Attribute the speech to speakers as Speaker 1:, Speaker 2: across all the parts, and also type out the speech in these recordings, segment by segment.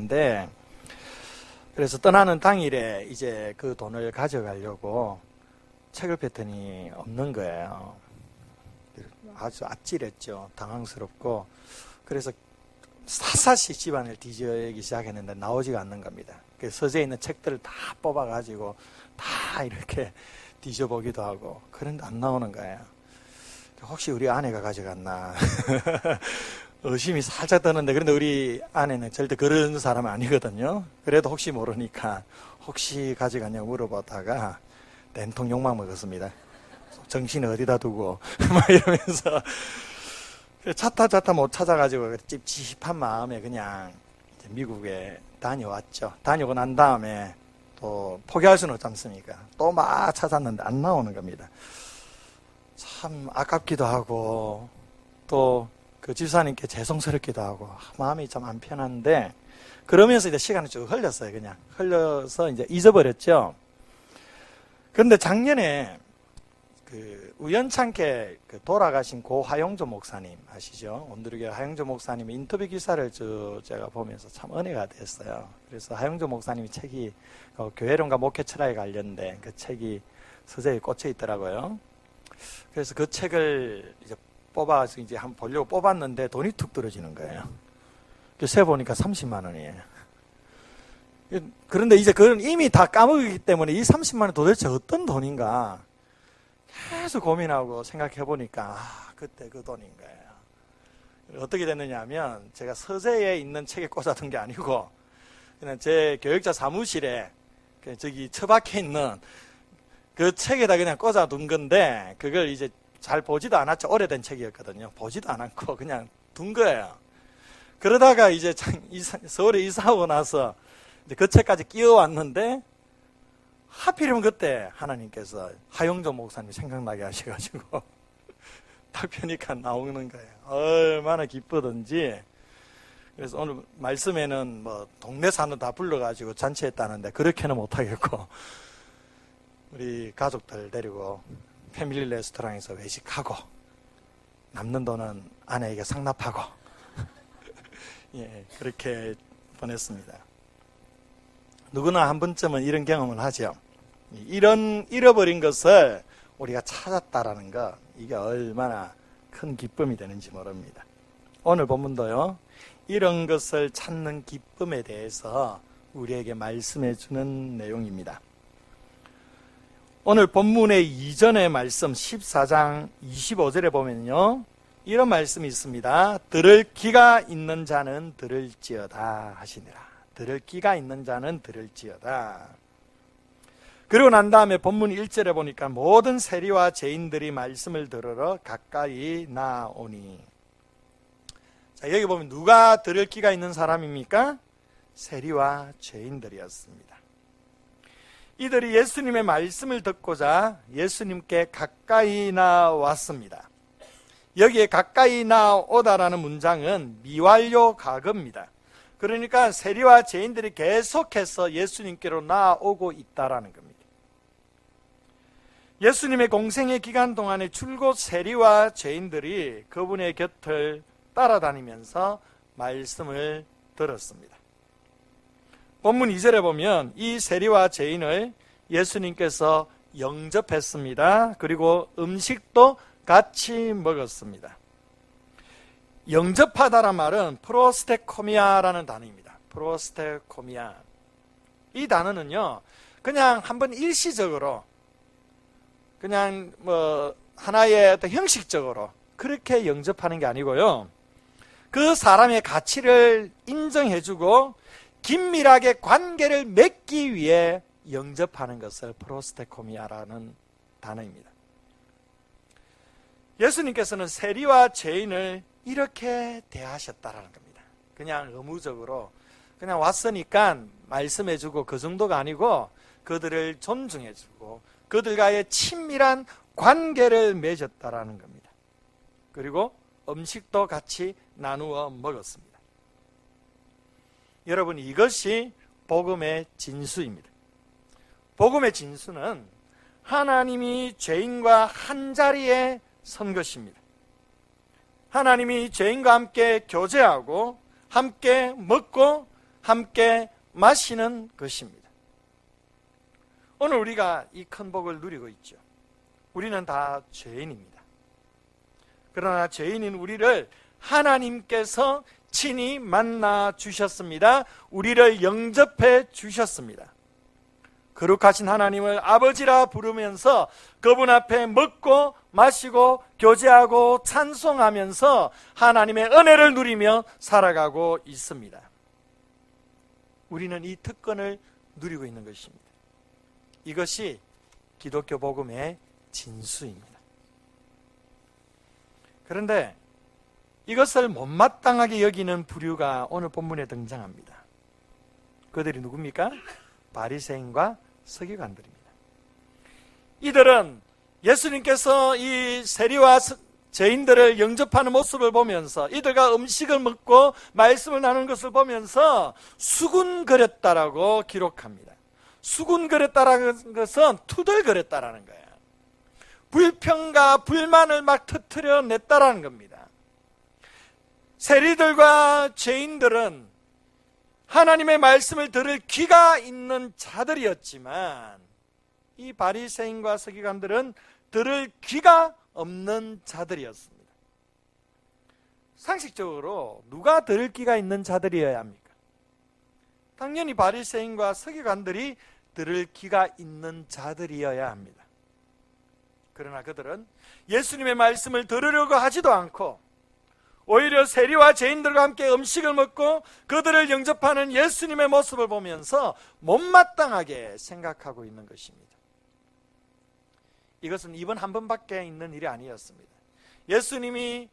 Speaker 1: 있었는데, 그래서 떠나는 당일에 이제 그 돈을 가져가려고 책을 뺐더니 없는 거예요. 아주 아찔했죠. 당황스럽고. 그래서 샅샅이 집안을 뒤지기 시작했는데 나오지가 않는 겁니다. 그래서 서재에 있는 책들을 다 뽑아가지고 다 이렇게 뒤져보기도 하고, 그런데 안 나오는 거예요. 혹시 우리 아내가 가져갔나 의심이 살짝 드는데, 그런데 우리 아내는 절대 그런 사람은 아니거든요. 그래도 혹시 모르니까 혹시 가져갔냐고 물어보다가 된통 욕망 먹었습니다. 정신을 어디다 두고 막 이러면서 찾다 못 찾아가지고 찝찝한 마음에 그냥 미국에 다녀왔죠. 다녀오고 난 다음에 또 포기할 수는 없지 않습니까? 또 막 찾았는데 안 나오는 겁니다. 참 아깝기도 하고 또 그 집사님께 죄송스럽기도 하고 마음이 좀 안 편한데, 그러면서 이제 시간이 쭉 흘렸어요. 그냥 흘려서 이제 잊어버렸죠. 그런데 작년에 그 우연찮게 그 돌아가신 고 하용조 목사님 아시죠? 온누리교회 하용조 목사님의 인터뷰 기사를 제가 보면서 참 은혜가 됐어요. 그래서 하용조 목사님이 책이 교회론과 목회 철학에 관련된 그 책이 서재에 꽂혀 있더라고요. 그래서 그 책을 이제 뽑아서 이제 한번 보려고 뽑았는데 돈이 툭 떨어지는 거예요. 세 보니까 30만 원이에요. 그런데 이제 그건 이미 다 까먹었기 때문에 이 30만 원 도대체 어떤 돈인가 계속 고민하고 생각해 보니까 그때 그 돈인 거예요. 어떻게 됐느냐 하면, 제가 서재에 있는 책에 꽂아둔 게 아니고 그냥 제 교육자 사무실에 저기 처박혀 있는 그 책에다 그냥 꽂아둔 건데, 그걸 이제 잘 보지도 않았죠. 오래된 책이었거든요. 보지도 않았고 그냥 둔 거예요. 그러다가 이제 서울에 이사하고 나서 이제 그 책까지 끼워왔는데, 하필이면 그때 하나님께서 하용조 목사님 생각나게 하셔가지고 딱 펴니까 나오는 거예요. 얼마나 기쁘든지. 그래서 오늘 말씀에는 뭐 동네 사는 다 불러가지고 잔치했다는데 그렇게는 못하겠고, 우리 가족들 데리고 패밀리 레스토랑에서 외식하고 남는 돈은 아내에게 상납하고 예, 그렇게 보냈습니다. 누구나 한 번쯤은 이런 경험을 하죠. 이런 잃어버린 것을 우리가 찾았다라는 것, 이게 얼마나 큰 기쁨이 되는지 모릅니다. 오늘 본문도요, 이런 것을 찾는 기쁨에 대해서 우리에게 말씀해 주는 내용입니다. 오늘 본문의 이전의 말씀 14장 25절에 보면요, 이런 말씀이 있습니다. 들을 귀가 있는 자는 들을지어다 하시니라. 들을 귀가 있는 자는 들을지어다. 그리고 난 다음에 본문 1절에 보니까 모든 세리와 죄인들이 말씀을 들으러 가까이 나오니. 자, 여기 보면 누가 들을 귀가 있는 사람입니까? 세리와 죄인들이었습니다. 이들이 예수님의 말씀을 듣고자 예수님께 가까이 나왔습니다. 여기에 가까이 나오다라는 문장은 미완료 가급입니다. 그러니까 세리와 죄인들이 계속해서 예수님께로 나오고 있다라는 겁니다. 예수님의 공생의 기간 동안에 줄곧 세리와 죄인들이 그분의 곁을 따라다니면서 말씀을 들었습니다. 본문 2절에 보면 이 세리와 죄인을 예수님께서 영접했습니다. 그리고 음식도 같이 먹었습니다. 영접하다란 말은 프로스테코미아라는 단어입니다. 프로스테코미아. 이 단어는요, 그냥 한번 일시적으로, 그냥 뭐 하나의 어떤 형식적으로 그렇게 영접하는 게 아니고요, 그 사람의 가치를 인정해주고 긴밀하게 관계를 맺기 위해 영접하는 것을 프로스테코미아라는 단어입니다. 예수님께서는 세리와 죄인을 이렇게 대하셨다라는 겁니다. 그냥 의무적으로 그냥 왔으니까 말씀해주고 그 정도가 아니고 그들을 존중해주고 그들과의 친밀한 관계를 맺었다라는 겁니다. 그리고 음식도 같이 나누어 먹었습니다. 여러분, 이것이 복음의 진수입니다. 복음의 진수는 하나님이 죄인과 한자리에 선 것입니다. 하나님이 죄인과 함께 교제하고 함께 먹고 함께 마시는 것입니다. 오늘 우리가 이 큰 복을 누리고 있죠. 우리는 다 죄인입니다. 그러나 죄인인 우리를 하나님께서 친히 만나 주셨습니다. 우리를 영접해 주셨습니다. 거룩하신 하나님을 아버지라 부르면서 그분 앞에 먹고 마시고 교제하고 찬송하면서 하나님의 은혜를 누리며 살아가고 있습니다. 우리는 이 특권을 누리고 있는 것입니다. 이것이 기독교 복음의 진수입니다. 그런데 이것을 못마땅하게 여기는 부류가 오늘 본문에 등장합니다. 그들이 누굽니까? 바리새인과 서기관들입니다. 이들은 예수님께서 이 세리와 죄인들을 영접하는 모습을 보면서 이들과 음식을 먹고 말씀을 나누는 것을 보면서 수군거렸다라고 기록합니다. 수군거렸다라는 것은 투덜거렸다라는 거예요. 불평과 불만을 막 터뜨려냈다라는 겁니다. 세리들과 죄인들은 하나님의 말씀을 들을 귀가 있는 자들이었지만 이 바리새인과 서기관들은 들을 귀가 없는 자들이었습니다. 상식적으로 누가 들을 귀가 있는 자들이어야 합니까? 당연히 바리새인과 서기관들이 들을 귀가 있는 자들이어야 합니다. 그러나 그들은 예수님의 말씀을 들으려고 하지도 않고 오히려 세리와 죄인들과 함께 음식을 먹고 그들을 영접하는 예수님의 모습을 보면서 못마땅하게 생각하고 있는 것입니다. 이것은 이번 한 번밖에 있는 일이 아니었습니다. 예수님이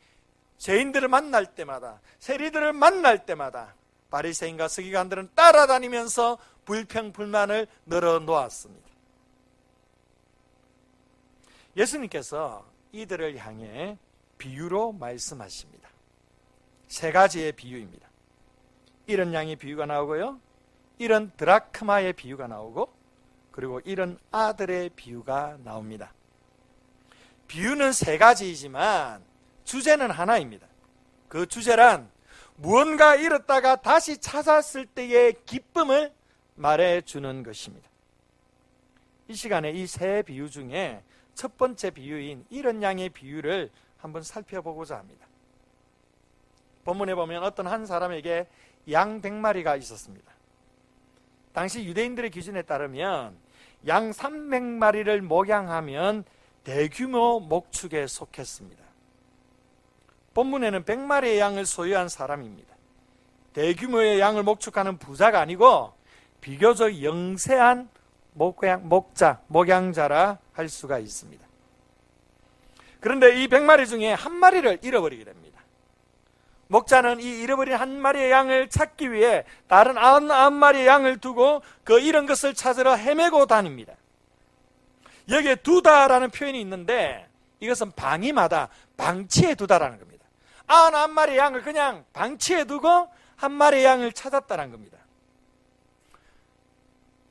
Speaker 1: 죄인들을 만날 때마다, 세리들을 만날 때마다 바리새인과 서기관들은 따라다니면서 불평 불만을 늘어놓았습니다. 예수님께서 이들을 향해 비유로 말씀하십니다. 세 가지의 비유입니다. 이런 양의 비유가 나오고요, 이런 드라크마의 비유가 나오고, 그리고 이런 아들의 비유가 나옵니다. 비유는 세 가지이지만 주제는 하나입니다. 그 주제란 무언가 잃었다가 다시 찾았을 때의 기쁨을 말해주는 것입니다. 이 시간에 이 세 비유 중에 첫 번째 비유인 이런 양의 비유를 한번 살펴보고자 합니다. 본문에 보면 어떤 한 사람에게 양 100마리가 있었습니다. 당시 유대인들의 기준에 따르면 양 300마리를 목양하면 대규모 목축에 속했습니다. 본문에는 100마리의 양을 소유한 사람입니다. 대규모의 양을 목축하는 부자가 아니고 비교적 영세한 목양자라 할 수가 있습니다. 그런데 이 100마리 중에 한 마리를 잃어버리게 됩니다. 목자는 이 잃어버린 한 마리의 양을 찾기 위해 다른 99마리의 양을 두고 그 잃은 것을 찾으러 헤매고 다닙니다. 여기에 두다라는 표현이 있는데 이것은 방임하다, 방치해 두다라는 겁니다. 99마리의 양을 그냥 방치해 두고 한 마리의 양을 찾았다는 겁니다.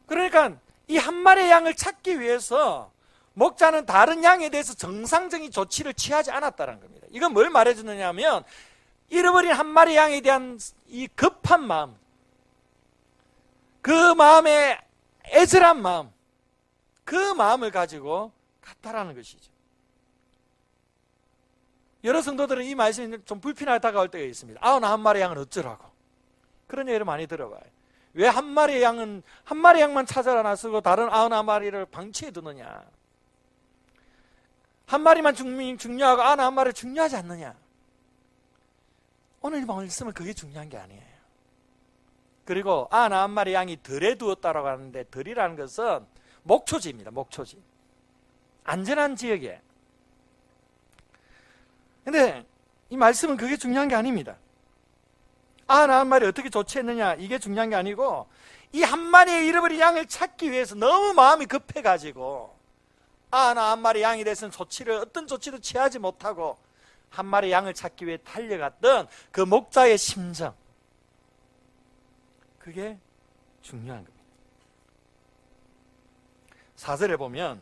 Speaker 1: 그러니까 이 한 마리의 양을 찾기 위해서 목자는 다른 양에 대해서 정상적인 조치를 취하지 않았다는 겁니다. 이건 뭘 말해주느냐 하면 잃어버린 한 마리 양에 대한 이 급한 마음, 그 마음의 애절한 마음, 그 마음을 가지고 갔다라는 것이죠. 여러 성도들은 이 말씀이 좀 불편하게 다가올 때가 있습니다. 99마리 양은 어쩌라고. 그런 얘기를 많이 들어봐요. 왜 한 마리의 양은 한 마리 양만 찾아라 나서고 다른 99마리를 방치해 두느냐. 한 마리만 중요하고 99마리를 중요하지 않느냐. 오늘 이 말씀은 그게 중요한 게 아니에요. 그리고 99마리 양이 덜에 두었다라고 하는데 덜이라는 것은 목초지입니다. 목초지. 안전한 지역에. 근데 이 말씀은 그게 중요한 게 아닙니다. 99마리 어떻게 조치했느냐 이게 중요한 게 아니고 이 한 마리의 잃어버린 양을 찾기 위해서 너무 마음이 급해가지고 99마리 양에 대해서는 어떤 조치도 취하지 못하고 한 마리 양을 찾기 위해 달려갔던 그 목자의 심정, 그게 중요한 겁니다. 4절에 보면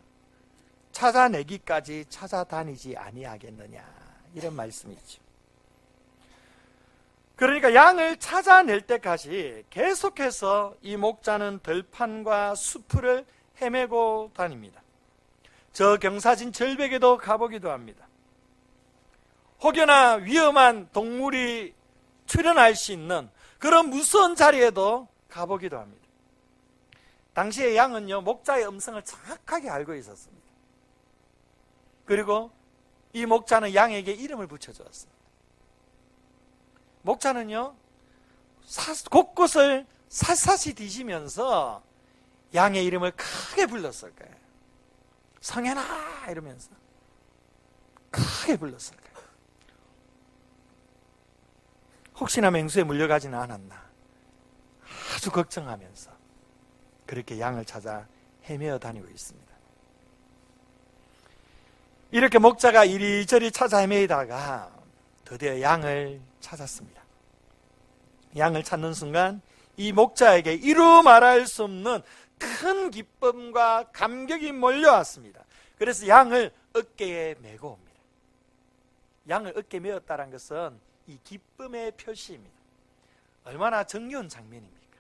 Speaker 1: 찾아내기까지 찾아다니지 아니하겠느냐 이런 말씀이 있죠. 그러니까 양을 찾아낼 때까지 계속해서 이 목자는 들판과 수풀을 헤매고 다닙니다. 저 경사진 절벽에도 가보기도 합니다. 혹여나 위험한 동물이 출현할 수 있는 그런 무서운 자리에도 가보기도 합니다. 당시의 양은요, 목자의 음성을 정확하게 알고 있었습니다. 그리고 이 목자는 양에게 이름을 붙여주었습니다. 목자는요, 곳곳을 샅샅이 뒤지면서 양의 이름을 크게 불렀을 거예요. 성현아 이러면서 크게 불렀을 거예요. 혹시나 맹수에 물려가지는 않았나 아주 걱정하면서 그렇게 양을 찾아 헤매어 다니고 있습니다. 이렇게 목자가 이리저리 찾아 헤매다가 드디어 양을 찾았습니다. 양을 찾는 순간 이 목자에게 이루 말할 수 없는 큰 기쁨과 감격이 몰려왔습니다. 그래서 양을 어깨에 메고 옵니다. 양을 어깨에 메었다는 것은 이 기쁨의 표시입니다. 얼마나 정겨운 장면입니까?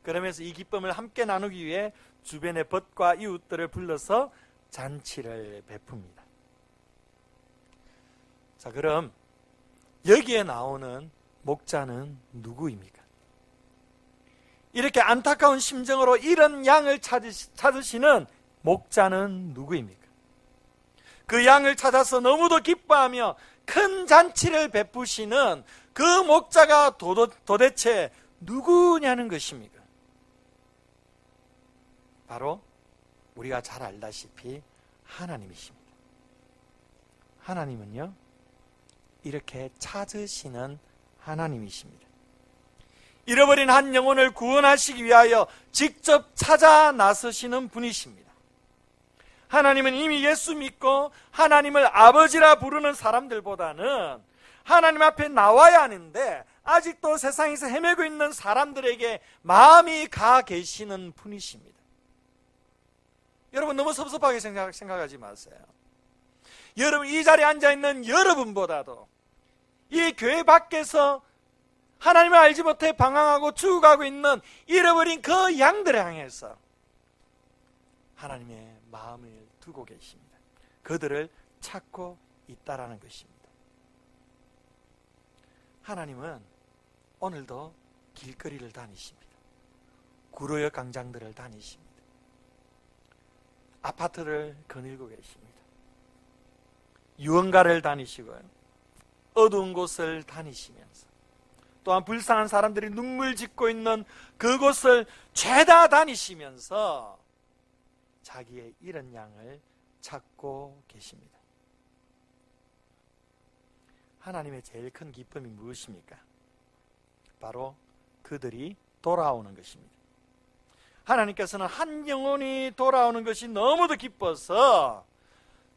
Speaker 1: 그러면서 이 기쁨을 함께 나누기 위해 주변의 벗과 이웃들을 불러서 잔치를 베풉니다. 자, 그럼 여기에 나오는 목자는 누구입니까? 이렇게 안타까운 심정으로 이런 양을 찾으시는 목자는 누구입니까? 그 양을 찾아서 너무도 기뻐하며 큰 잔치를 베푸시는 그 목자가 도대체 누구냐는 것입니까? 바로 우리가 잘 알다시피 하나님이십니다. 하나님은요, 이렇게 찾으시는 하나님이십니다. 잃어버린 한 영혼을 구원하시기 위하여 직접 찾아 나서시는 분이십니다. 하나님은 이미 예수 믿고 하나님을 아버지라 부르는 사람들보다는 하나님 앞에 나와야 하는데 아직도 세상에서 헤매고 있는 사람들에게 마음이 가 계시는 분이십니다. 여러분, 너무 섭섭하게 생각하지 마세요. 여러분, 이 자리에 앉아있는 여러분보다도 이 교회 밖에서 하나님을 알지 못해 방황하고 죽어가고 있는 잃어버린 그 양들을 향해서 하나님의 마음을 두고 계십니다. 그들을 찾고 있다라는 것입니다. 하나님은 오늘도 길거리를 다니십니다. 구로역 광장들을 다니십니다. 아파트를 거닐고 계십니다. 유흥가를 다니시고요, 어두운 곳을 다니시면서 또한 불쌍한 사람들이 눈물 짓고 있는 그곳을 죄다 다니시면서 자기의 잃은 양을 찾고 계십니다. 하나님의 제일 큰 기쁨이 무엇입니까? 바로 그들이 돌아오는 것입니다. 하나님께서는 한 영혼이 돌아오는 것이 너무도 기뻐서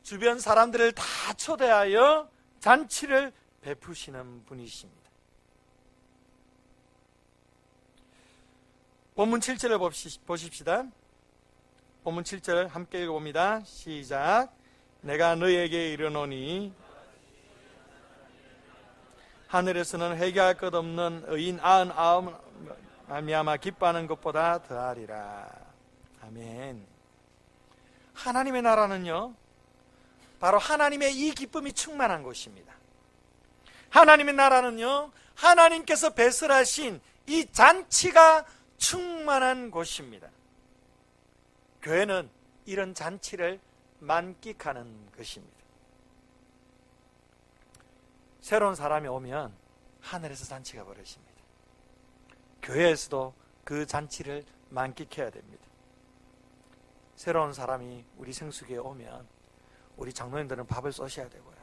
Speaker 1: 주변 사람들을 다 초대하여 잔치를 베푸시는 분이십니다. 본문 7절을 보십시다. 본문 7절 함께 읽어봅니다. 시작. 내가 너에게 이르노니 하늘에서는 회개할 것 없는 의인 99 말미암아 기뻐하는 것보다 더하리라. 아멘. 하나님의 나라는요, 바로 하나님의 이 기쁨이 충만한 곳입니다. 하나님의 나라는요, 하나님께서 배설하신 이 잔치가 충만한 곳입니다. 교회는 이런 잔치를 만끽하는 것입니다. 새로운 사람이 오면 하늘에서 잔치가 벌어집니다. 교회에서도 그 잔치를 만끽해야 됩니다. 새로운 사람이 우리 생수교에 오면 우리 장로님들은 밥을 쏘셔야 되고요,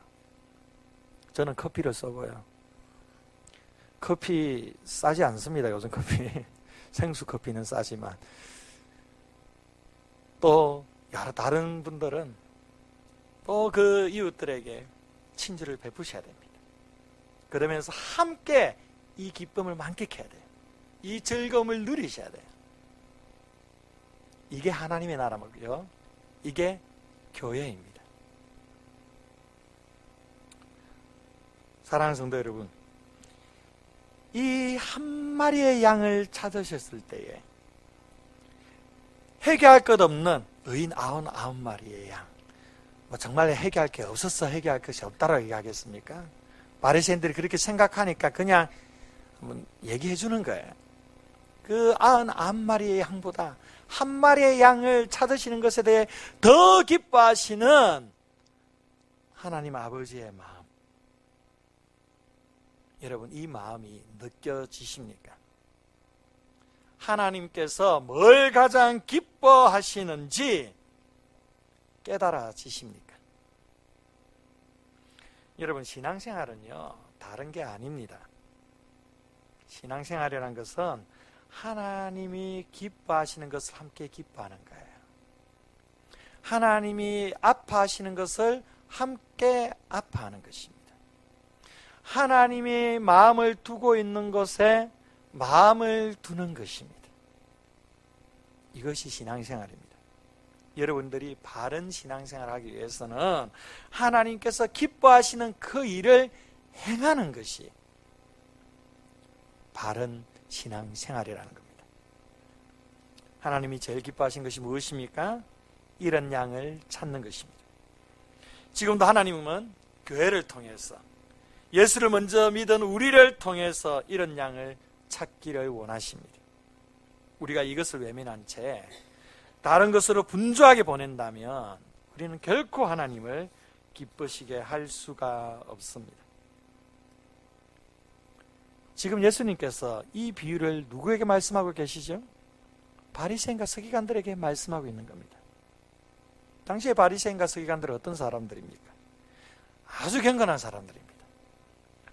Speaker 1: 저는 커피를 쏘고요. 커피 싸지 않습니다. 요즘 커피 생수 커피는 싸지만 또 여러 다른 분들은 또 그 이웃들에게 친절을 베푸셔야 됩니다. 그러면서 함께 이 기쁨을 만끽해야 돼요. 이 즐거움을 누리셔야 돼요. 이게 하나님의 나라고요, 이게 교회입니다. 사랑하는 성도 여러분, 이 한 마리의 양을 찾으셨을 때에 회개할 것 없는 의인 99마리의 양, 정말 회개할 게 없어서 회개할 것이 없다라고 얘기하겠습니까? 바리새인들이 그렇게 생각하니까 그냥 얘기해 주는 거예요. 그 99마리의 양보다 한 마리의 양을 찾으시는 것에 대해 더 기뻐하시는 하나님 아버지의 마음, 여러분, 이 마음이 느껴지십니까? 하나님께서 뭘 가장 기뻐하시는지 깨달아지십니까? 여러분, 신앙생활은요, 다른 게 아닙니다. 신앙생활이라는 것은 하나님이 기뻐하시는 것을 함께 기뻐하는 거예요. 하나님이 아파하시는 것을 함께 아파하는 것입니다. 하나님이 마음을 두고 있는 것에 마음을 두는 것입니다. 이것이 신앙생활입니다. 여러분들이 바른 신앙생활을 하기 위해서는 하나님께서 기뻐하시는 그 일을 행하는 것이 바른 신앙생활이라는 겁니다. 하나님이 제일 기뻐하신 것이 무엇입니까? 이런 양을 찾는 것입니다. 지금도 하나님은 교회를 통해서, 예수를 먼저 믿은 우리를 통해서 이런 양을 찾기를 원하십니다. 우리가 이것을 외면한 채 다른 것으로 분주하게 보낸다면 우리는 결코 하나님을 기쁘시게 할 수가 없습니다. 지금 예수님께서 이 비유를 누구에게 말씀하고 계시죠? 바리새인과 서기관들에게 말씀하고 있는 겁니다. 당시에 바리새인과 서기관들은 어떤 사람들입니까? 아주 경건한 사람들입니다.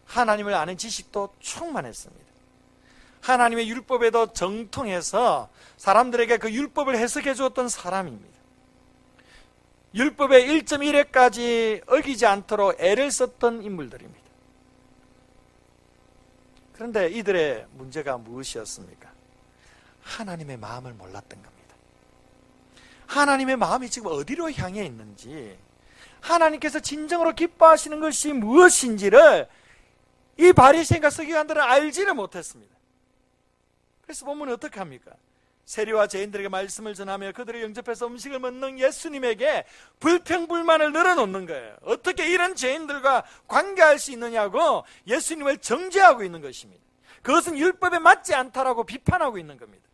Speaker 1: 하나님을 아는 지식도 충만했습니다. 하나님의 율법에도 정통해서 사람들에게 그 율법을 해석해 주었던 사람입니다. 율법의 1.1회까지 어기지 않도록 애를 썼던 인물들입니다. 그런데 이들의 문제가 무엇이었습니까? 하나님의 마음을 몰랐던 겁니다. 하나님의 마음이 지금 어디로 향해 있는지, 하나님께서 진정으로 기뻐하시는 것이 무엇인지를 이 바리새인과 서기관들은 알지를 못했습니다. 그래서 본문은 어떻게 합니까? 세리와 죄인들에게 말씀을 전하며 그들을 영접해서 음식을 먹는 예수님에게 불평불만을 늘어놓는 거예요. 어떻게 이런 죄인들과 관계할 수 있느냐고 예수님을 정죄하고 있는 것입니다. 그것은 율법에 맞지 않다라고 비판하고 있는 겁니다.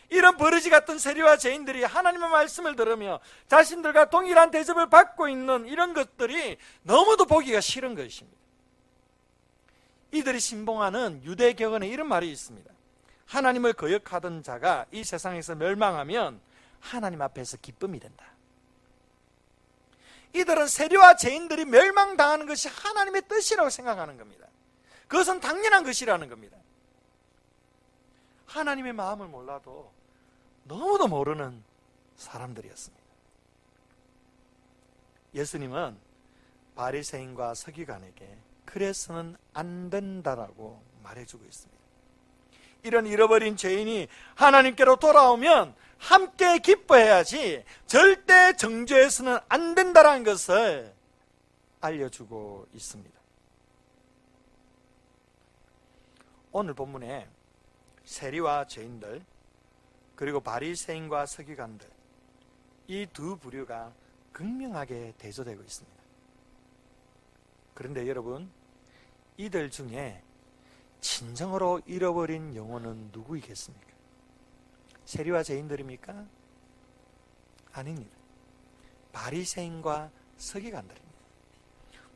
Speaker 1: 이런 버러지 같은 세리와 죄인들이 하나님의 말씀을 들으며 자신들과 동일한 대접을 받고 있는 이런 것들이 너무도 보기가 싫은 것입니다. 이들이 신봉하는 유대교원에 이런 말이 있습니다. 하나님을 거역하던 자가 이 세상에서 멸망하면 하나님 앞에서 기쁨이 된다. 이들은 세리와 죄인들이 멸망당하는 것이 하나님의 뜻이라고 생각하는 겁니다. 그것은 당연한 것이라는 겁니다. 하나님의 마음을 몰라도 너무도 모르는 사람들이었습니다. 예수님은 바리새인과 서기관에게 그래서는 안 된다라고 말해주고 있습니다. 이런 잃어버린 죄인이 하나님께로 돌아오면 함께 기뻐해야지 절대 정죄해서는 안 된다는 것을 알려주고 있습니다. 오늘 본문에 세리와 죄인들, 그리고 바리새인과 서기관들, 이 두 부류가 극명하게 대조되고 있습니다. 그런데 여러분, 이들 중에 진정으로 잃어버린 영혼은 누구이겠습니까? 세리와 죄인들입니까? 아닙니다. 바리새인과 서기관들입니다.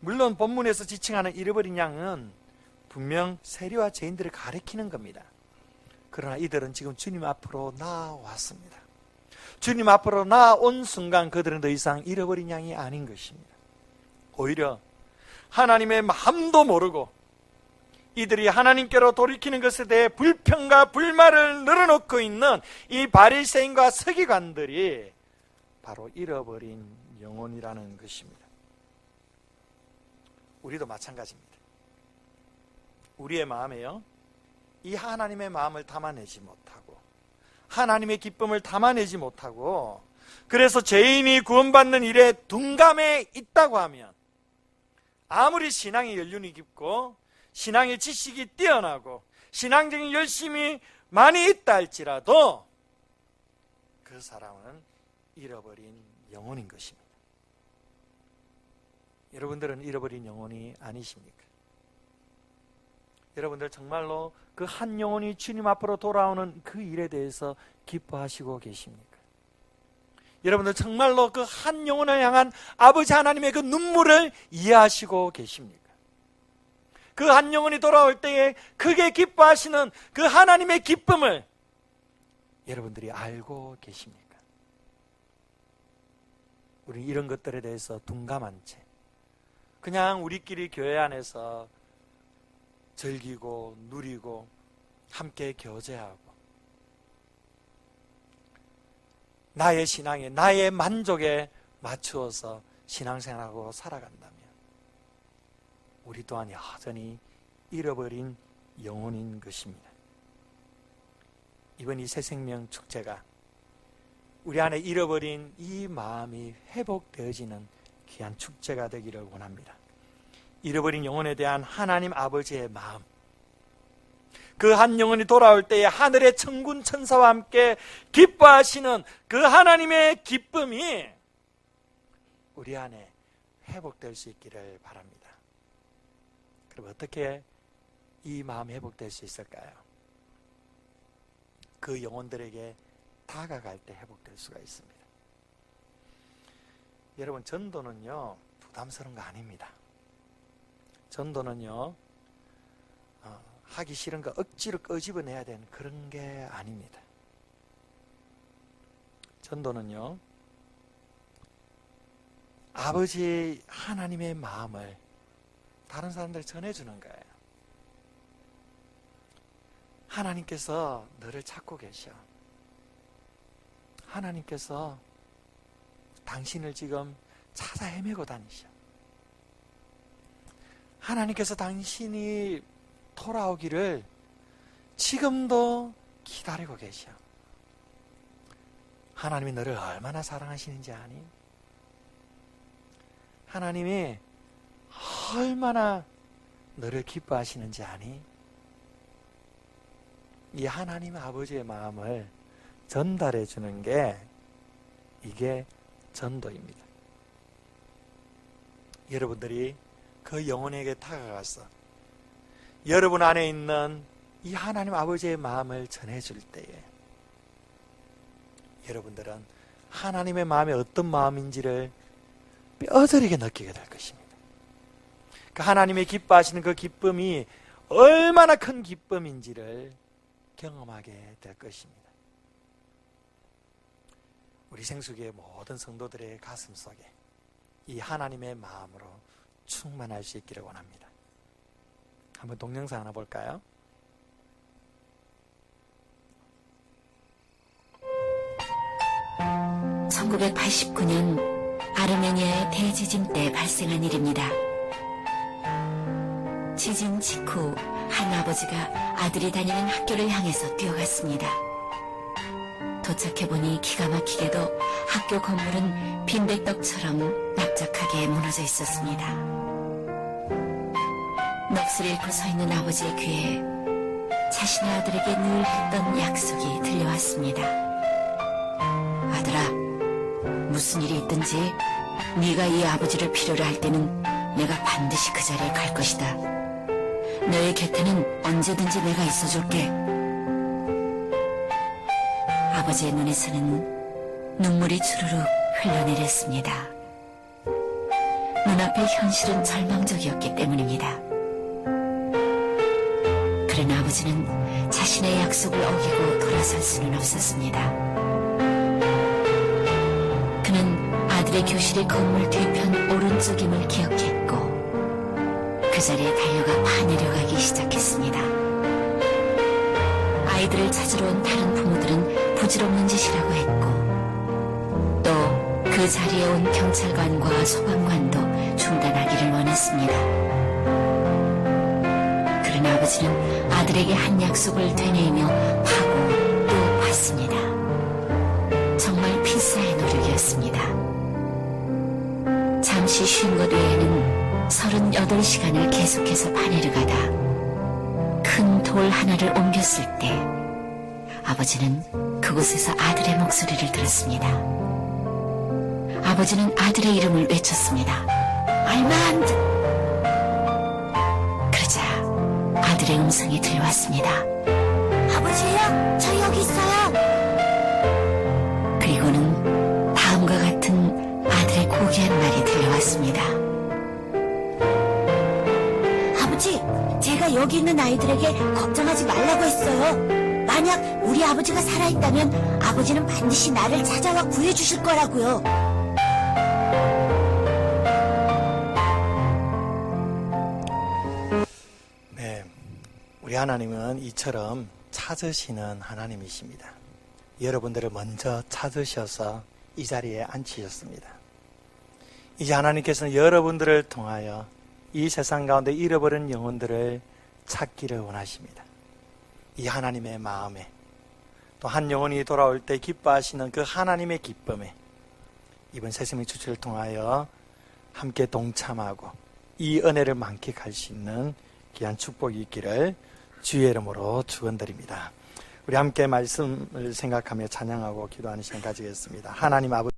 Speaker 1: 물론 본문에서 지칭하는 잃어버린 양은 분명 세리와 죄인들을 가리키는 겁니다. 그러나 이들은 지금 주님 앞으로 나아왔습니다. 주님 앞으로 나아온 순간 그들은 더 이상 잃어버린 양이 아닌 것입니다. 오히려 하나님의 마음도 모르고 이들이 하나님께로 돌이키는 것에 대해 불평과 불만을 늘어놓고 있는 이 바리새인과 서기관들이 바로 잃어버린 영혼이라는 것입니다. 우리도 마찬가지입니다. 우리의 마음에요, 이 하나님의 마음을 담아내지 못하고 하나님의 기쁨을 담아내지 못하고 그래서 죄인이 구원받는 일에 둔감해 있다고 하면 아무리 신앙의 연륜이 깊고 신앙의 지식이 뛰어나고 신앙적인 열심이 많이 있다 할지라도 그 사람은 잃어버린 영혼인 것입니다. 여러분들은 잃어버린 영혼이 아니십니까? 여러분들 정말로 그 한 영혼이 주님 앞으로 돌아오는 그 일에 대해서 기뻐하시고 계십니까? 여러분들 정말로 그 한 영혼을 향한 아버지 하나님의 그 눈물을 이해하시고 계십니까? 그 한 영혼이 돌아올 때에 크게 기뻐하시는 그 하나님의 기쁨을 여러분들이 알고 계십니까? 우리는 이런 것들에 대해서 둔감한 채 그냥 우리끼리 교회 안에서 즐기고 누리고 함께 교제하고 나의 신앙에 나의 만족에 맞추어서 신앙생활하고 살아간다면 우리 또한 여전히 잃어버린 영혼인 것입니다. 이번 이 새생명 축제가 우리 안에 잃어버린 이 마음이 회복되어지는 귀한 축제가 되기를 원합니다. 잃어버린 영혼에 대한 하나님 아버지의 마음, 그 한 영혼이 돌아올 때에 하늘의 천군 천사와 함께 기뻐하시는 그 하나님의 기쁨이 우리 안에 회복될 수 있기를 바랍니다. 그럼 어떻게 이 마음이 회복될 수 있을까요? 그 영혼들에게 다가갈 때 회복될 수가 있습니다. 여러분, 전도는요 부담스러운 거 아닙니다. 전도는요 하기 싫은 거 억지로 끄집어내야 되는 그런 게 아닙니다. 전도는요 아버지 하나님의 마음을 다른 사람들에 전해주는 거예요. 하나님께서 너를 찾고 계셔. 하나님께서 당신을 지금 찾아 헤매고 다니셔. 하나님께서 당신이 돌아오기를 지금도 기다리고 계셔. 하나님이 너를 얼마나 사랑하시는지 아니? 하나님이 얼마나 너를 기뻐하시는지 아니? 이 하나님 아버지의 마음을 전달해 주는 게 이게 전도입니다. 여러분들이 그 영혼에게 다가가서 여러분 안에 있는 이 하나님 아버지의 마음을 전해줄 때에 여러분들은 하나님의 마음이 어떤 마음인지를 뼈저리게 느끼게 될 것입니다. 그 하나님의 기뻐하시는 그 기쁨이 얼마나 큰 기쁨인지를 경험하게 될 것입니다. 우리 생수교회 모든 성도들의 가슴 속에 이 하나님의 마음으로 충만할 수 있기를 원합니다. 한번 동영상 하나 볼까요?
Speaker 2: (1989년) 아르메니아의 대지진 때 발생한 일입니다. 지진 직후 한 아버지가 아들이 다니는 학교를 향해서 뛰어갔습니다. 도착해보니 기가 막히게도 학교 건물은 빈대떡처럼 납작하게 무너져 있었습니다. 넋을 잃고 서 있는 아버지의 귀에 자신의 아들에게 늘 했던 약속이 들려왔습니다. 아들아, 무슨 일이 있든지 네가 이 아버지를 필요로 할 때는 내가 반드시 그 자리에 갈 것이다. 너의 곁에는 언제든지 내가 있어줄게. 아버지의 눈에서는 눈물이 주르륵 흘러내렸습니다. 눈앞의 현실은 절망적이었기 때문입니다. 그러나 아버지는 자신의 약속을 어기고 돌아설 수는 없었습니다. 그는 아들의 교실이 건물 뒤편 오른쪽임을 기억했고 그 자리에 달려가 파내려가기 시작했습니다. 아이들을 찾으러 온 다른 부모들은 부질없는 짓이라고 했고 또 그 자리에 온 경찰관과 소방관도 중단하기를 원했습니다. 그러나 아버지는 아들에게 한 약속을 되뇌이며 파고 또 봤습니다. 정말 필사의 노력이었습니다. 잠시 쉰 것 외에는 38시간을 계속해서 파내려가다 큰 돌 하나를 옮겼을 때 아버지는 그곳에서 아들의 목소리를 들었습니다. 아버지는 아들의 이름을 외쳤습니다. 알만드! 그러자 아들의 음성이 들려왔습니다. 아버지요, 저 여기 있어요. 그리고는 다음과 같은 아들의 고귀한 말이 들려왔습니다. 아버지, 제가 여기 있는 아이들에게 걱정하지 말라고 했어요. 만약 우리 아버지가 살아있다면 아버지는 반드시 나를 찾아와 구해주실 거라고요.
Speaker 1: 네, 우리 하나님은 이처럼 찾으시는 하나님이십니다. 여러분들을 먼저 찾으셔서 이 자리에 앉히셨습니다. 이제 하나님께서는 여러분들을 통하여 이 세상 가운데 잃어버린 영혼들을 찾기를 원하십니다. 이 하나님의 마음에, 또 한 영혼이 돌아올 때 기뻐하시는 그 하나님의 기쁨에 이번 새생명 주치를 통하여 함께 동참하고 이 은혜를 만끽할 수 있는 귀한 축복이 있기를 주의 이름으로 축원드립니다. 우리 함께 말씀을 생각하며 찬양하고 기도하는 시간 가지겠습니다. 하나님 아버지,